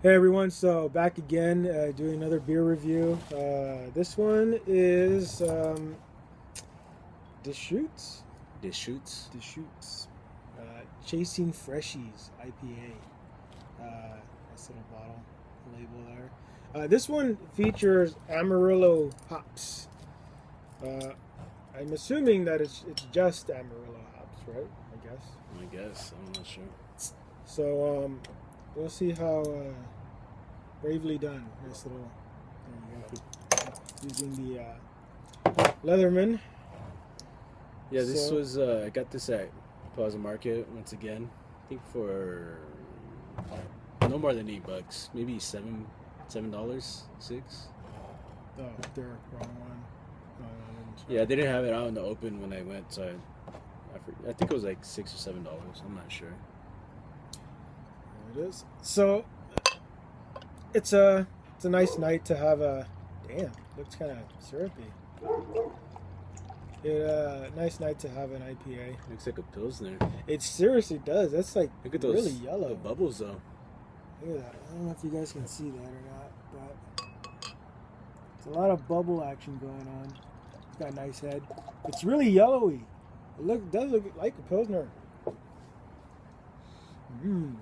Hey everyone, so back again doing another beer review. This one is Deschutes. Deschutes. Deschutes. Chasin Freshies IPA. Nice little bottle label there. This one features Amarillo hops. Uh, I'm assuming that it's just Amarillo hops, right? I guess. I guess I'm not sure. So we'll see how bravely done. Nice little. There you go. Using the Leatherman. Yeah, this So was I got this at Plaza Market once again. I think for no more than $8, maybe $7, $6. oh, they're wrong one. No, I didn't check. Yeah, they didn't have it out in the open when I went, so I think it was like $6 or $7. I'm not sure. There it is. So it's a nice night to have a. Damn, looks kind of syrupy. Nice night to have an IPA. Looks like a pilsner. It seriously does. That's like Look at those really yellow. the bubbles though. Look at that. I don't know if you guys can see that or not, but it's a lot of bubble action going on. It's got a nice head. It's really yellowy. It does look like a pilsner. Mmm,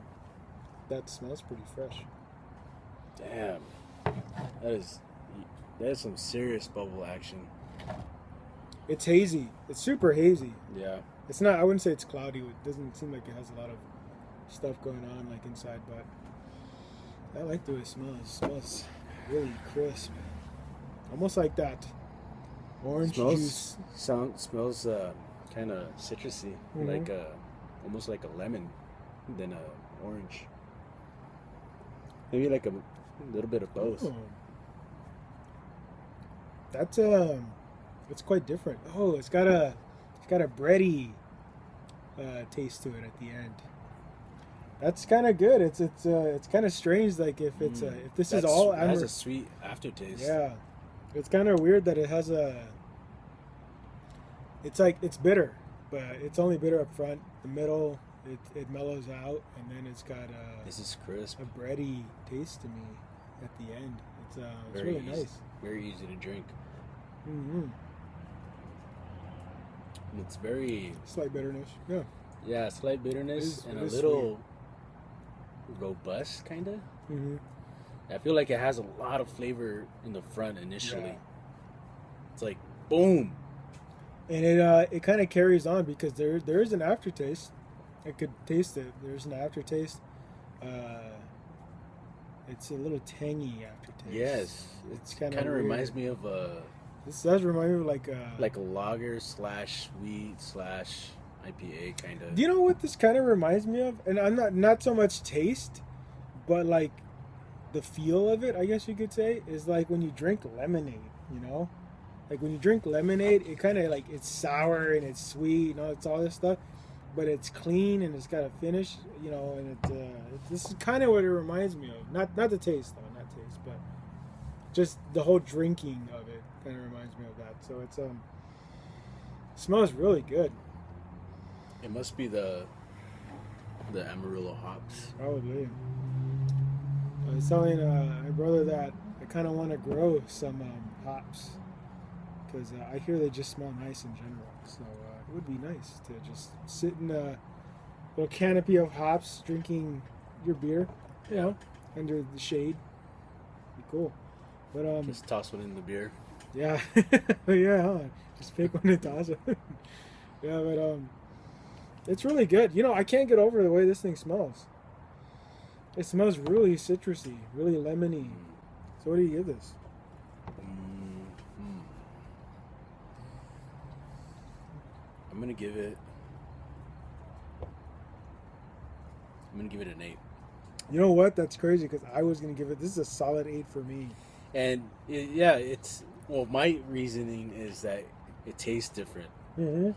that smells pretty fresh. Damn, that is that is some serious bubble action. It's hazy. It's super hazy. Yeah. It's not. I wouldn't say it's cloudy. It doesn't seem like it has a lot of stuff going on like inside, but I like the way it smells. It smells really crisp, almost like that orange juice. Smells kind of citrusy, Mhm. like almost like a lemon, than a orange. Maybe like a little bit of both. Oh, that's it's quite different. Oh, it's got a bready taste to it at the end. That's kind of good. It's kind of strange. Like if this is all It has amber, a sweet aftertaste. yeah, it's kind of weird that it has a. It's like it's bitter, but it's only bitter up front. The middle, it mellows out, and then it's got This is crisp. a bready taste to me at the end. It's Very really easy, nice. very easy to drink. Mm-hmm. And it's very Slight bitterness. Yeah. slight bitterness and It a is little robust kind of. sweet. Mm-hmm. I feel like it has a lot of flavor in the front initially. Yeah. It's like boom. And it kind of carries on because there is an aftertaste. I could taste it. There's an aftertaste. Uh, it's a little tangy aftertaste. Yes, It's it's kind kind of of weird. reminds me of a This does remind me of like a lager slash sweet slash IPA kind of. Do you know what this kind of reminds me of? And I'm not so much taste, but like the feel of it, I guess you could say, is like when you drink lemonade. You know, like when you drink lemonade, it kind of like it's sour and it's sweet and it's all this stuff, but it's clean and it's got a finish. You know, and this is kind of what it reminds me of. Not the taste though, not taste, but just the whole drinking of it kind of reminds me of that. So smells really good. It must be the Amarillo hops. Probably. I was telling my brother that I kind of want to grow some hops because I hear they just smell nice in general. So it would be nice to just sit in a little canopy of hops, drinking your beer, you know, under the shade. Be cool. But Just toss one in the beer. yeah, yeah. Huh? Just pick one and toss it. Yeah, but it's really good. You know, I can't get over the way this thing smells. It smells really citrusy, really lemony. So what do you give this? Mm. I'm gonna give it. I'm gonna give it an 8. You know what? That's crazy because I was gonna give it. This is a solid 8 for me. And yeah, it's well. My reasoning is that it tastes different. Mm-hmm.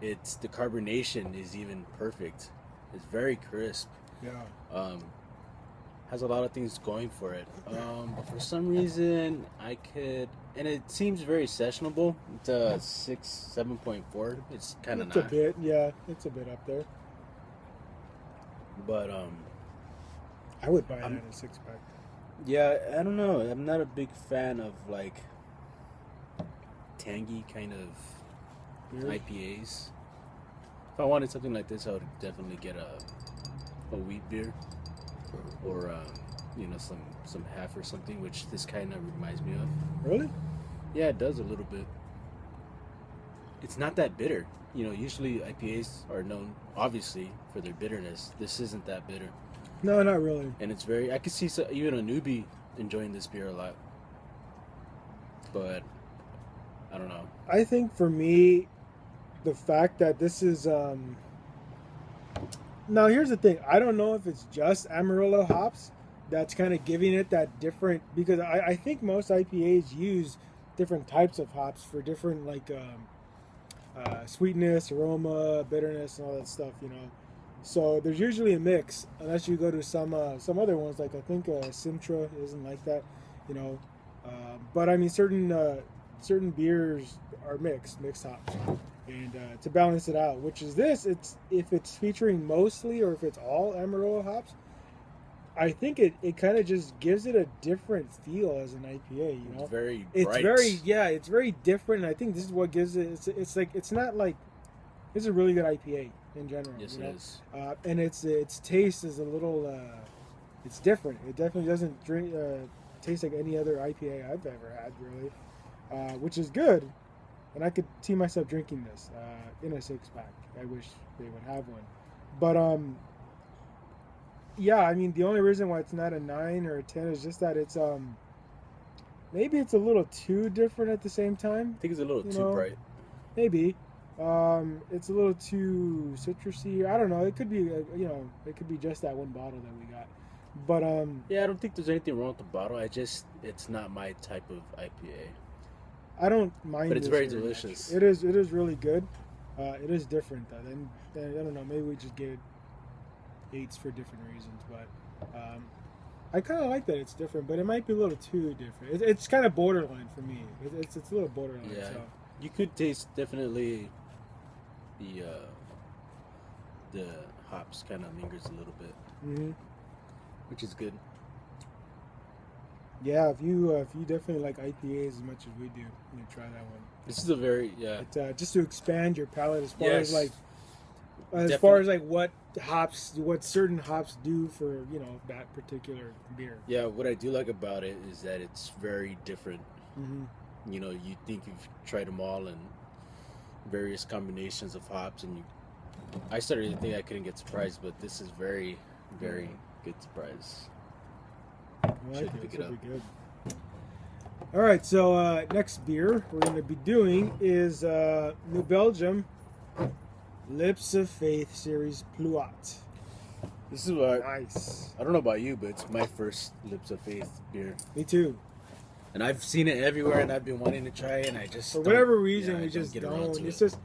It's the carbonation is even perfect. It's very crisp. Yeah. Um, has a lot of things going for it. But for some reason, I could, and it seems very sessionable. It's a 7.4. It's kind of It's not, a bit. Yeah, it's a bit up there. but I would buy that in a 6-pack. Yeah, I don't know. I'm not a big fan of like tangy kind of Beers? IPAs. If I wanted something like this, I would definitely get a wheat beer or some half or something, which this kind of reminds me of. Really? Yeah, it does a little bit. It's not that bitter. Usually IPAs are known, obviously, for their bitterness. This isn't that bitter. No, not really. And it's very... I could see even a newbie enjoying this beer a lot. But, I don't know. I think for me, the fact that this is... Now, here's the thing. I don't know if it's just Amarillo hops that's kind of giving it that different... Because I think most IPAs use different types of hops for different, like... sweetness, aroma, bitterness, and all that stuff, So there's usually a mix, unless you go to some other ones, like I think Simtra isn't like that, But I mean, certain beers are mixed hops, and to balance it out, which is this. If it's featuring mostly or if it's all Amarillo hops, I think it kind of just gives it a different feel as an IPA, It's very It's bright. it's very different. And I think this is what gives it. It's like it's not like it's a really good IPA in general. Yes, you it know? is. And its taste is a little. It's different. It definitely doesn't taste like any other IPA I've ever had, really, which is good. And I could see myself drinking this in a 6-pack. I wish they would have one, but yeah, I mean, the only reason why it's not a 9 or a 10 is just that it's maybe it's a little too different at the same time. I think it's a little too bright. Maybe it's a little too citrusy. I don't know. It could be it could be just that one bottle that we got. But Yeah, I don't think there's anything wrong with the bottle. It's not my type of IPA. I don't mind. But it's this very much. delicious. It is really good. It is different though. Then I don't know. Maybe we just gave it 8s for different reasons, but I kind of like that it's different, but it might be a little too different. It's kind of borderline for me. It's a little borderline. Yeah, So. you could taste definitely the hops kind of lingers a little bit, Mm-hmm. which is good. Yeah, if you definitely like IPAs as much as we do, you try that one. This is a very Just to expand your palate as far as Yes. far as what certain hops do for that particular beer. Yeah, what I do like about it is that it's very different. Mm-hmm. You think you've tried them all and various combinations of hops, and I started to think I couldn't get surprised, but this is very, very good surprise. I like Should it. pick It it should be good. All right, so next beer we're going to be doing is New Belgium Lips of Faith Series Pluot. This is what Nice. I don't know about you, but it's my first Lips of Faith beer, Me too. and I've seen it everywhere, and I've been wanting to try it, and I just For whatever reason, I we just get around don't. to It's it. just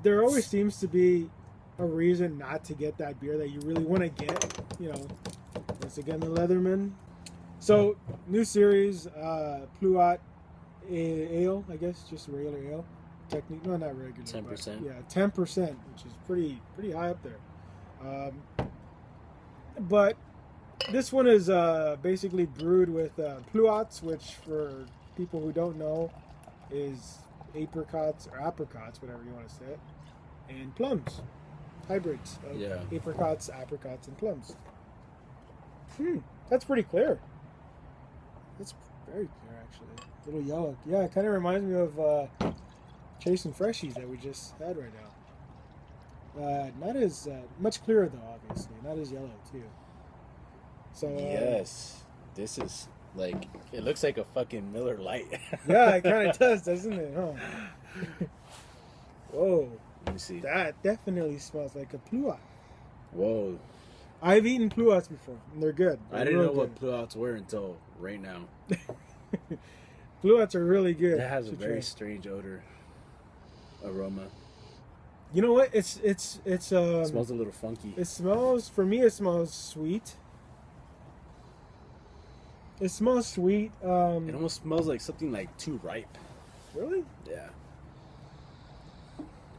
there always seems to be a reason not to get that beer that you really want to get. Once again, the Leatherman. So new series, Pluot Ale, I guess, just regular ale. Technique, no, not regular. 10%. Yeah, 10%, which is pretty high up there. But this one is basically brewed with Pluots, which for people who don't know is apricots or apricots, whatever you want to say it, and plums, hybrids of apricots, and plums. That's pretty clear. That's very clear, actually. A little yellow. Yeah, it kind of reminds me of Chasin Freshies that we just had right now. Not as much clearer though, obviously. Not as yellow too. So Yes, this is like it looks like a fucking Miller Lite. yeah, it kind of does, doesn't it? Huh? Whoa, Let me see. that definitely smells like a Pluot. Whoa, I've eaten Pluots before, and they're good. I didn't know what Pluots were until right now. Pluots are really good. That has a to very try. strange aroma. You know what? It's It smells a little funky. It smells, for me, it smells sweet. It smells sweet. It almost smells like something like too ripe. Really? Yeah.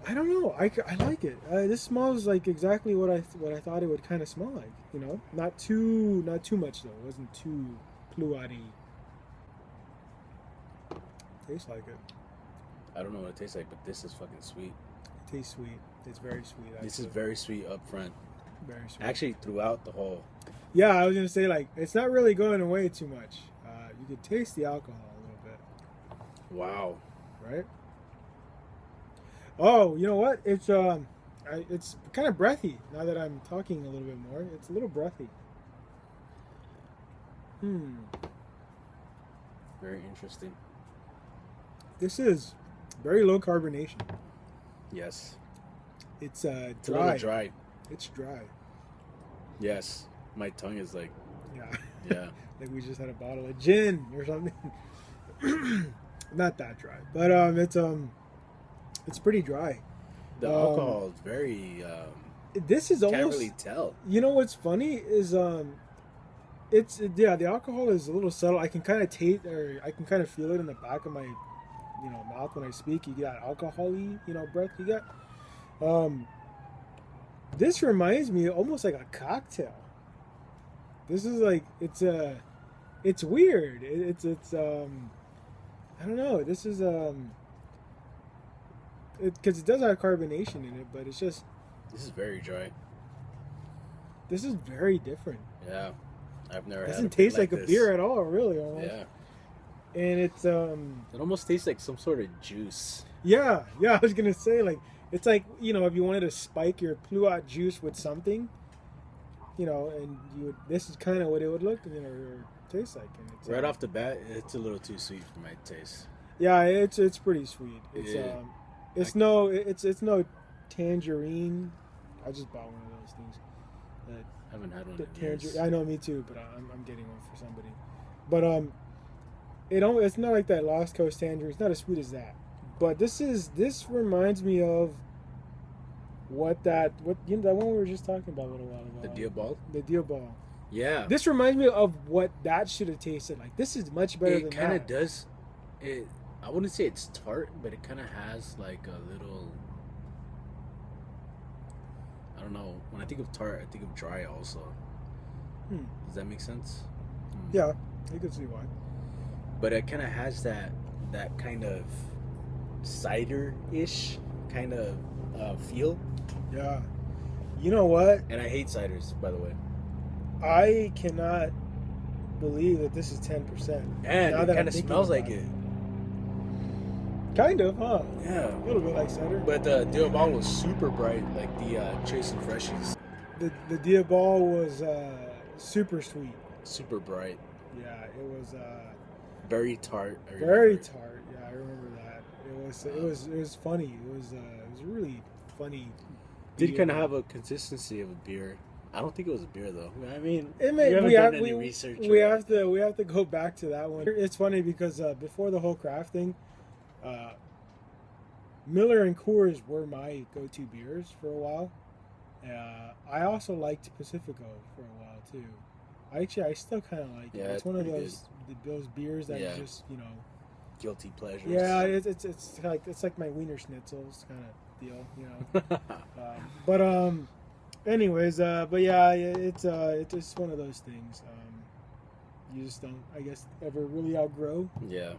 I don't know. I like it. This smells like exactly what I thought it would kind of smell like. You know, not too much though. It wasn't too Pluot-y. Tastes like it. I don't know what it tastes like, but this is fucking sweet. It tastes sweet. It's very sweet. Actually. This is very sweet up front. Very sweet. Actually, throughout the whole. Yeah, I was gonna say like it's not really going away too much. You could taste the alcohol a little bit. Wow. Right. Oh, you know what? It's kind of breathy. Now that I'm talking a little bit more, it's a little breathy. Very interesting. This is very low carbonation. Yes. It's It's a dry. little dry. It's dry. Yes. My tongue is like, Yeah. yeah. Like we just had a bottle of gin or something. Not that dry, but it's pretty dry. The alcohol is very. This is Can't almost. really tell. You know what's funny is it's the alcohol is a little subtle. I can kind of taste, or I can kind of feel it in the back of my mouth when I speak. You get alcohol-y breath you get. This reminds me almost like a cocktail. This is like it's weird. It's I don't know. This is because it does have carbonation in it, but it's just This is very dry. this is very different. Yeah. I've never It had doesn't a beer taste like a this. beer at all, really. Almost. Yeah. And it's It almost tastes like some sort of juice. yeah. I was gonna say like it's like if you wanted to spike your Pluot juice with something, and this is kind of what it would look or taste like. And it's, Right off the bat, it's a little too sweet for my taste. yeah, it's pretty sweet. It's Yeah. it's no tangerine. I just bought one of those things. I haven't had one The in years. tangerine. I know, me too, but I'm getting one for somebody. But it's not like that Lost Coast tangerine. It's not as sweet as that. But this reminds me of that one we were just talking about a little while ago. The Deal Ball? The Deal Ball. Yeah. This reminds me of what that should have tasted like. This is much better than It that. kind of does. I wouldn't say it's tart, but it kind of has like a little. I don't know. When I think of tart, I think of dry also. Does that make sense? Yeah, you can see why. But it kind of has that kind of cider-ish kind of feel. Yeah. You know what? And I hate ciders, by the way. I cannot believe that this is 10%. And Now it that kind I'm of thinking smells like about it. Kind of, huh? Yeah. A little bit like cider. But the Deal Ball was super bright, like the Chasin Freshies. The Dia Ball was super sweet. Super bright. Yeah, it was Very tart. I remember. very tart. Yeah, I remember that. It was funny. It was really funny. Did beer. kind of have a consistency of a beer. I don't think it was a beer though. I mean, It may, we haven't done any research. we have to go back to that one. It's funny because before the whole craft thing, Miller and Coors were my go-to beers for a while. I also liked Pacifico for a while too. I still kind of like it. Yeah, It's it's one of pretty those beers that Yeah. you just guilty pleasures. Yeah, it's like my Wiener Schnitzels kind of deal, But anyways, but yeah, it's just one of those things. You just don't, I guess, ever really outgrow. Yeah.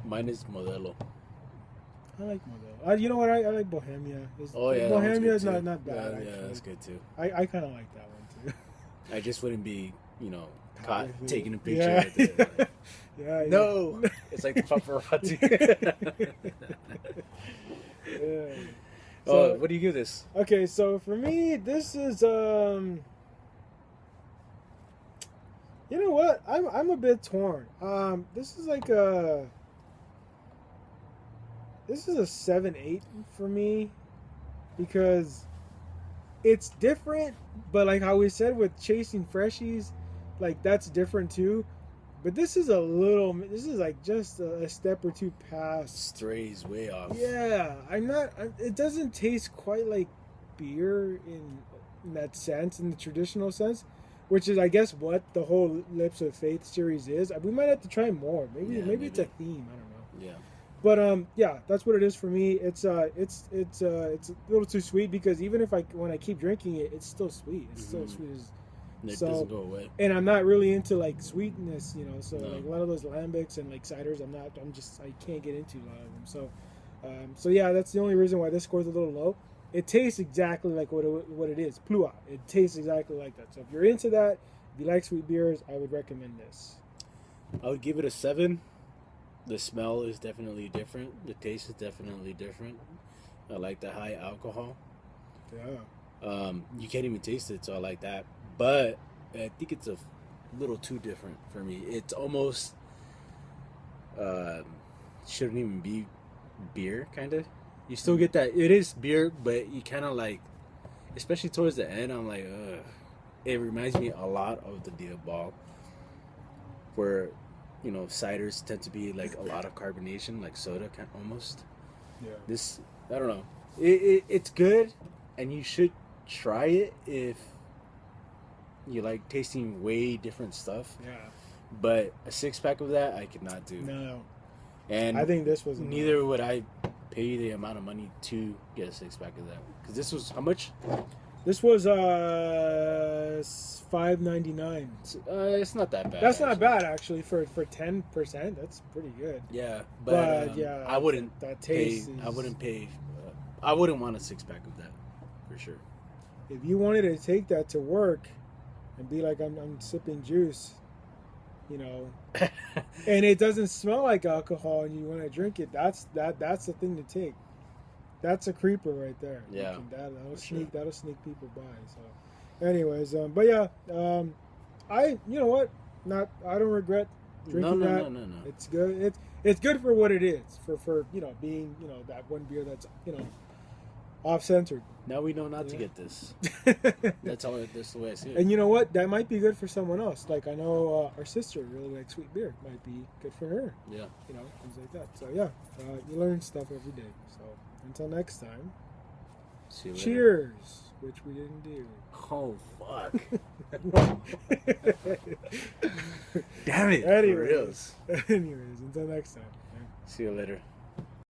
Mine is Modelo. I like Modelo. You know what? I like Bohemia. Oh yeah, Bohemia is that one's not good, too. bad. Yeah, Actually. that's good too. I kind of like that one too. I just wouldn't be, caught With taking a it. picture. Yeah. With it. Yeah. No, it's like the paparazzi. Yeah. Oh, what do you give this? Okay, so for me, this is you know what? I'm a bit torn. This is like a 7-8 for me because it's different, but like how we said with Chasin Freshies, like that's different too. But this is like just a step or two past. Strays way off. Yeah, it doesn't taste quite like beer in that sense, in the traditional sense, which is, I guess, what the whole Lips of Faith series is. We might have to try more. Maybe it's a theme. I don't know. But yeah, that's what it is for me. It's a little too sweet because even if when I keep drinking it, it's still sweet. It's still sweet as It so. doesn't go away. And I'm not really into like sweetness, you know. So No. like a lot of those lambics and like ciders, I can't get into a lot of them. So yeah, that's the only reason why this score's a little low. It tastes exactly like what it is. Pluot. It tastes exactly like that. So if you're into that, if you like sweet beers, I would recommend this. I would give it a 7. The smell is definitely different. The taste is definitely different. I like the high alcohol. Yeah. You can't even taste it, so I like that. But I think it's a little too different for me. It's almost shouldn't even be beer, kind of. You still get that. It is beer, but you kind of like, especially towards the end, I'm like, ugh. It reminds me a lot of the Diabol, where, you know, ciders tend to be like a lot of carbonation, like soda, kind almost. Yeah. This, I don't know. It's good, and you should try it if you like tasting way different stuff. Yeah. But a 6-pack of that, I could not do. No. And I think this was neither enough. would I pay the amount of money to get a 6-pack of that. Because this was how much? This was $5.99. It's not that bad. That's not actually. bad actually for 10%. That's pretty good. Yeah, But yeah, I wouldn't that pay. taste is- I wouldn't pay. I wouldn't want a 6-pack of that for sure. If you wanted to take that to work and be like I'm sipping juice, you know, and it doesn't smell like alcohol and you want to drink it, that's the thing to take. That's a creeper right there. Yeah, That'll sneak people by. So anyways, but yeah, I I don't regret drinking that. No. It's good. It's good for what it is. For being that one beer that's off centered. Now we know not to get this. That's the way I see it. And you know what? That might be good for someone else. Like I know our sister really likes sweet beer. It might be good for her. Yeah. Things like that. So yeah, you learn stuff every day. So until next time. See you later. Cheers, which we didn't do. Oh fuck! Damn it! Anyways, For reals. anyways, until next time. See you later.